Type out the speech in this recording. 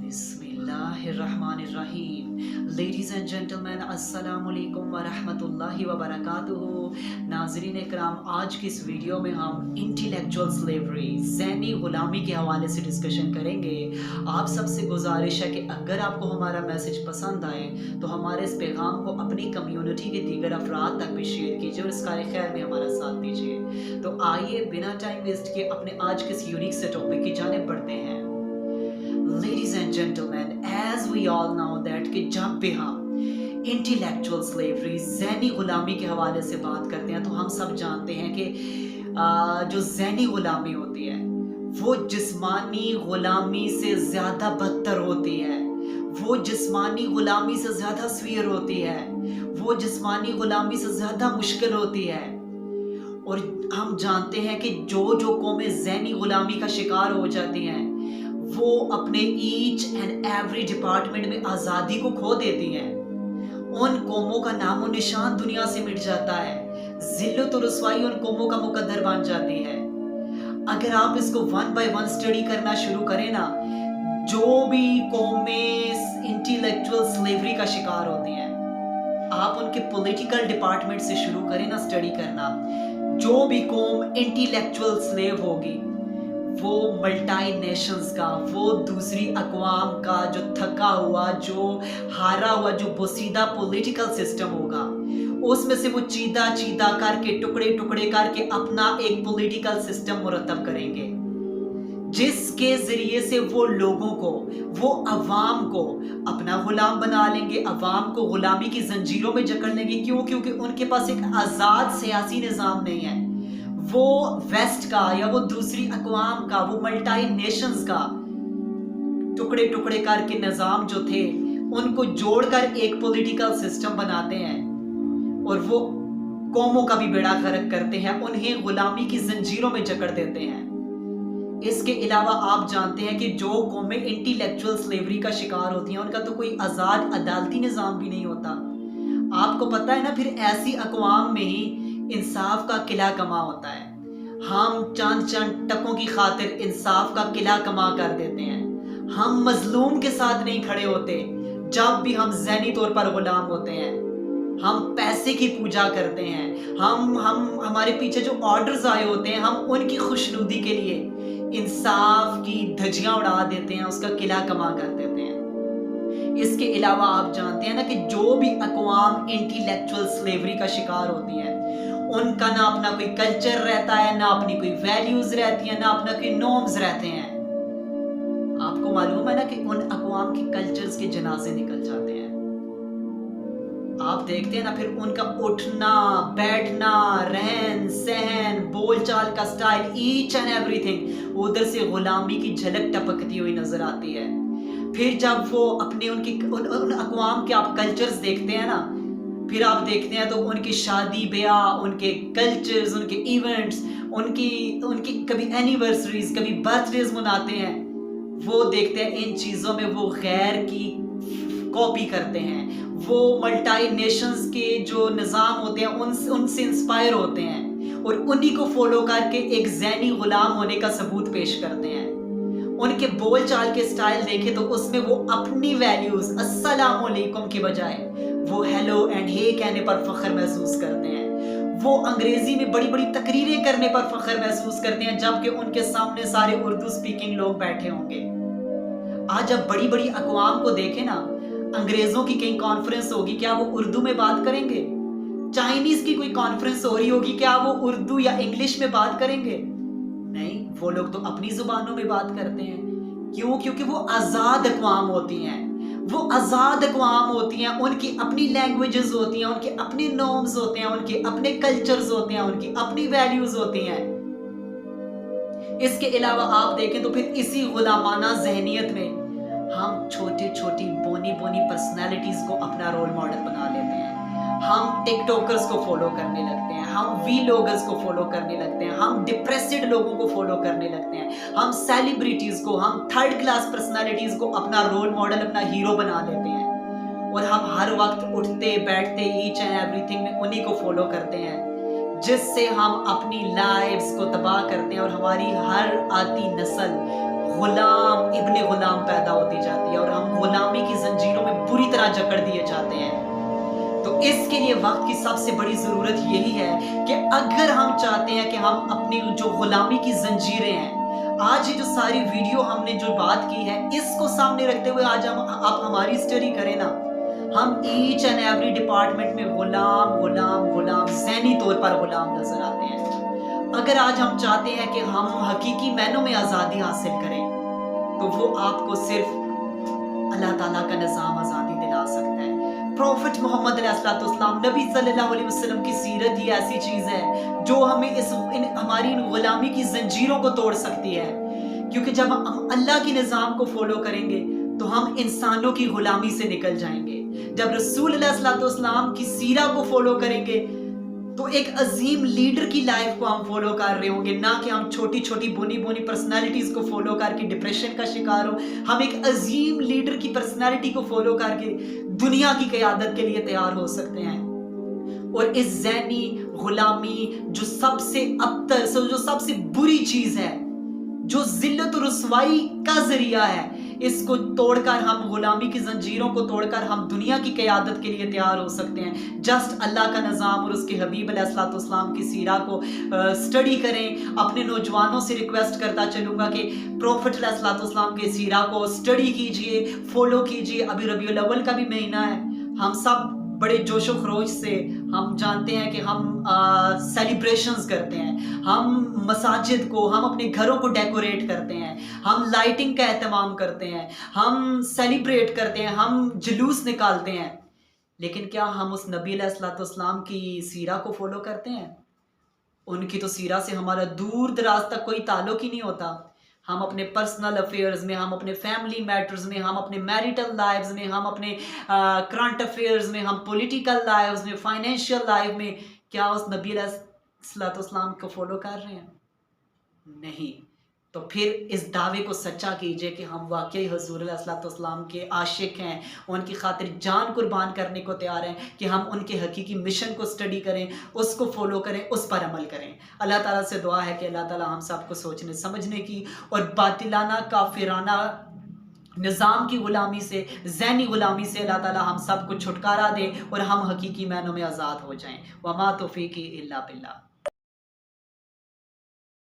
बिस्मिल्लाहिर्रहमानिर्रहीम। Ladies and gentleman, अस्सलामुअलैकुम वरहमतुल्लाहि वबरकातुहू। नाज़रीन इकराम, आज की इस वीडियो में हम इंटेलेक्चुअल स्लेवरी, ज़हनी ग़ुलामी के हवाले से डिस्कशन करेंगे। आप सबसे गुजारिश है कि अगर आपको हमारा मैसेज पसंद आए तो हमारे इस पैगाम को अपनी कम्युनिटी के दीगर अफराद तक भी शेयर कीजिए और इस कार खैर में हमारा साथ दीजिए। तो आइए बिना टाइम वेस्ट किए अपने आज के इस यूनिक से टॉपिक की जानिब बढ़ते हैं। Ladies and gentlemen, as we all know that कि जब भी हम इंटेलेक्चुअल स्लेवरी, ज़हनी ग़ुलामी के हवाले से बात करते हैं तो हम सब जानते हैं कि जो ज़हनी ग़ुलामी होती है वो जिस्मानी ग़ुलामी से ज़्यादा बदतर होती है, वो जिस्मानी ग़ुलामी से ज़्यादा सवीर होती है, वो जिस्मानी ग़ुलामी से ज़्यादा मुश्किल होती है। और हम जानते हैं कि जो कौमें ज़हनी ग़ुलामी का शिकार हो जाती हैं वो अपने ईच एंड एवरी डिपार्टमेंट में आज़ादी को खो देती हैं। उन कौमों का नामो निशान दुनिया से मिट जाता है, ज़िल्लत और रुसवाई उन कौमों का मुकद्दर बन जाती है। अगर आप इसको वन बाय वन स्टडी करना शुरू करें ना, जो भी कौमें इंटेलेक्चुअल स्लेवरी का शिकार होती हैं, आप उनके पॉलिटिकल डिपार्टमेंट से शुरू करें ना स्टडी करना। जो भी कौम इंटेलेक्चुअल स्लेव होगी वो मल्टी नेशंस का, वो दूसरी अक़वाम का जो थका हुआ, जो हारा हुआ, जो बोसीदा पॉलिटिकल सिस्टम होगा उसमें से वो चीदा चीदा करके, टुकड़े टुकड़े करके अपना एक पॉलिटिकल सिस्टम मुरतब करेंगे जिसके ज़रिए से वो लोगों को, वो अवाम को अपना ग़ुलाम बना लेंगे, अवाम को ग़ुलामी की जंजीरों में जकड़ लेंगे। क्यों? क्योंकि उनके पास एक आज़ाद सियासी निज़ाम नहीं है। वो वेस्ट का या वो दूसरी अक़वाम का, वो मल्टी नेशंस का टुकड़े टुकड़े करके निज़ाम जो थे उनको जोड़कर एक पॉलिटिकल सिस्टम बनाते हैं और वो कौमों का भी बेड़ा गर्क करते हैं, उन्हें ग़ुलामी की जंजीरों में जकड़ देते हैं। इसके अलावा आप जानते हैं कि जो कौमें इंटेलेक्चुअल स्लेवरी का शिकार होती हैं उनका तो कोई आज़ाद अदालती निज़ाम भी नहीं होता। आपको पता है ना, फिर ऐसी अक़वाम में ही इंसाफ का किला कमा होता है। हम चंद टकों की खातिर इंसाफ का किला कमा कर देते हैं। हम मजलूम के साथ नहीं खड़े होते जब भी हम ज़हनी तौर पर ग़ुलाम होते हैं। हम पैसे की पूजा करते हैं, हम हमारे पीछे जो ऑर्डर्स आए होते हैं हम उनकी खुशनुदी के लिए इंसाफ की धज्जियां उड़ा देते हैं, उसका किला कमा कर देते हैं। इसके अलावा आप जानते हैं ना कि जो भी अक़वाम इंटेलेक्चुअल स्लेवरी का शिकार होती है उनका ना अपना कोई कल्चर रहता है, ना अपनी कोई वैल्यूज रहती है, ना अपना कोई नॉर्म्स रहते हैं। आपको मालूम है ना कि उन अक़वाम के कल्चर्स के जनाजे निकल जाते हैं। आप देखते हैं ना फिर उनका उठना बैठना, रहन सहन, बोलचाल का स्टाइल, ईच एंड एवरीथिंग उधर से ग़ुलामी की झलक टपकती हुई नजर आती है। फिर जब वो अपने उन अक़वाम के आप कल्चर्स देखते हैं ना, फिर आप देखते हैं तो उनकी शादी ब्याह, उनके कल्चर्स, उनके इवेंट्स, उनकी कभी एनिवर्सरीज, कभी बर्थडेज मनाते हैं, वो देखते हैं इन चीज़ों में वो गैर की कॉपी करते हैं। वो मल्टी नेशंस के जो निज़ाम होते हैं उनसे इंस्पायर होते हैं और उन्हीं को फॉलो करके एक ज़हनी ग़ुलाम होने का सबूत पेश करते हैं। उनके बोल चाल के स्टाइल देखे तो उसमें वो अपनी वैल्यूज अस्सलाम वालेकुम के बजाय वो हेलो एंड हे कहने पर फख्र महसूस करते हैं। वो अंग्रेजी में बड़ी बड़ी तकरीरें करने पर फख्र महसूस करते हैं जबकि उनके सामने सारे उर्दू स्पीकिंग लोग बैठे होंगे। आज जब बड़ी बड़ी अक़वाम को देखें ना, अंग्रेजों की कहीं कॉन्फ्रेंस होगी, क्या वो उर्दू में बात करेंगे? चाइनीज की कोई कॉन्फ्रेंस हो रही होगी, क्या वो उर्दू या इंग्लिश में बात करेंगे? नहीं, वो लोग तो अपनी जुबानों में बात करते हैं। क्यों? क्योंकि वो आज़ाद अक़वाम होती हैं, वो आज़ाद अक़वाम होती हैं, उनकी अपनी लैंग्वेजेस होती हैं, उनके अपने नॉर्म्स होते हैं, उनके अपने कल्चर्स होते हैं, उनकी अपनी वैल्यूज होती हैं। इसके अलावा आप देखें तो फिर इसी ग़ुलामाना ज़हनियत में हम छोटी छोटी बोनी बोनी पर्सनैलिटीज़ को अपना रोल मॉडल बना लेते हैं। हम टिकटॉकर्स को फॉलो करने लगते हैं, हम वीलॉगर्स को फॉलो करने लगते हैं, हम डिप्रेसिड लोगों को फॉलो करने लगते हैं, हम सेलिब्रिटीज़ को, हम थर्ड क्लास पर्सनैलिटीज़ को अपना रोल मॉडल, अपना हीरो बना लेते हैं और हम हर वक्त उठते बैठते ईच एंड एवरीथिंग में उन्हीं को फॉलो करते हैं, जिससे हम अपनी लाइफ्स को तबाह करते हैं और हमारी हर आती नस्ल गुलाम इब्ने गुलाम पैदा होती जाती है। और जकड़ दिए जाते हैं। तो इसके लिए वक्त की सबसे बड़ी ज़रूरत यही है कि अगर हम चाहते हैं कि हम अपनी जो गुलामी की जंजीरें हैं, आज ये जो सारी वीडियो हमने जो बात की है, इसको सामने रखते हुए आज आप हमारी स्टडी करें ना, हम ईच एंड एवरी डिपार्टमेंट में गुलाम गुलाम गुलाम ज़हनी तौर पर गुलाम नजर आते हैं। अगर आज हम चाहते हैं कि हम हकीकी मायनों में आज़ादी हासिल करें, तो वो आपको सिर्फ अल्लाह ताला का निज़ाम आज़ादी दिला सकता है। प्रॉफिट मोहम्मद अलैहिस्सलाम नबी सल्लल्लाहु अलैहि वसल्लम की सीरत ही ऐसी चीज़ है जो हमें हमारी गुलामी की जंजीरों को तोड़ सकती है। क्योंकि जब हम अल्लाह के निज़ाम को फॉलो करेंगे तो हम इंसानों की गुलामी से निकल जाएंगे। जब रसूल अलैहिस्सलाम की सीरा को फॉलो करेंगे तो एक अजीम लीडर की लाइफ को हम फॉलो कर रहे होंगे, ना कि हम छोटी छोटी बोनी बोनी पर्सनालिटीज को फॉलो करके डिप्रेशन का शिकार हो। हम एक अजीम लीडर की पर्सनालिटी को फॉलो करके दुनिया की क़यादत के लिए तैयार हो सकते हैं। और इस ज़हनी गुलामी जो सबसे अबतर, जो सबसे बुरी चीज़ है, जो जिल्लत और रुसवाई का जरिया है, इसको तोड़कर हम गुलामी की जंजीरों को तोड़कर हम दुनिया की क़यादत के लिए तैयार हो सकते हैं। जस्ट अल्लाह का निज़ाम और उसके हबीब अलैहिस्सलाम की सीरा को स्टडी करें। अपने नौजवानों से रिक्वेस्ट करता चलूँगा कि प्रॉफिट अलैहिस्सलाम के सीरा को स्टडी कीजिए, फॉलो कीजिए। अभी रबीउल अव्वल का भी महीना है, हम सब बड़े जोशो खरोश से हम जानते हैं कि हम सेलिब्रेशंस करते हैं, हम मसाजिद को, हम अपने घरों को डेकोरेट करते हैं, हम लाइटिंग का एहतमाम करते हैं, हम सेलिब्रेट करते हैं, हम जुलूस निकालते हैं। लेकिन क्या हम उस नबी अलैहिस्सलाम की सीरा को फॉलो करते हैं? उनकी तो सीरा से हमारा दूर दराज तक कोई ताल्लुक ही नहीं होता। हम अपने पर्सनल अफेयर्स में, हम अपने फैमिली मैटर्स में, हम अपने मैरिटल लाइव्स में, हम अपने करंट अफेयर्स में, हम पॉलिटिकल लाइव्स में, फाइनेंशियल लाइफ में क्या उस नबी अलैहिस्सलाम को फॉलो कर रहे हैं? नहीं। तो फिर इस दावे को सच्चा कीजिए कि हम वाकई हुज़ूर अलैहिस्सलाम के आशिक हैं, उनकी खातिर जान कुर्बान करने को तैयार हैं, कि हम उनके हकीकी मिशन को स्टडी करें, उसको फॉलो करें, उस पर अमल करें। अल्लाह ताला से दुआ है कि अल्लाह ताला हम सबको सोचने समझने की और बातिलाना काफिराना निज़ाम की गुलामी से, ज़हनी गुलामी से अल्लाह ताला हम सबको छुटकारा दे और हम हकीकी मायनों में आज़ाद हो जाएं। वमा तौफ़ीक़ी इल्ला बिल्लाह।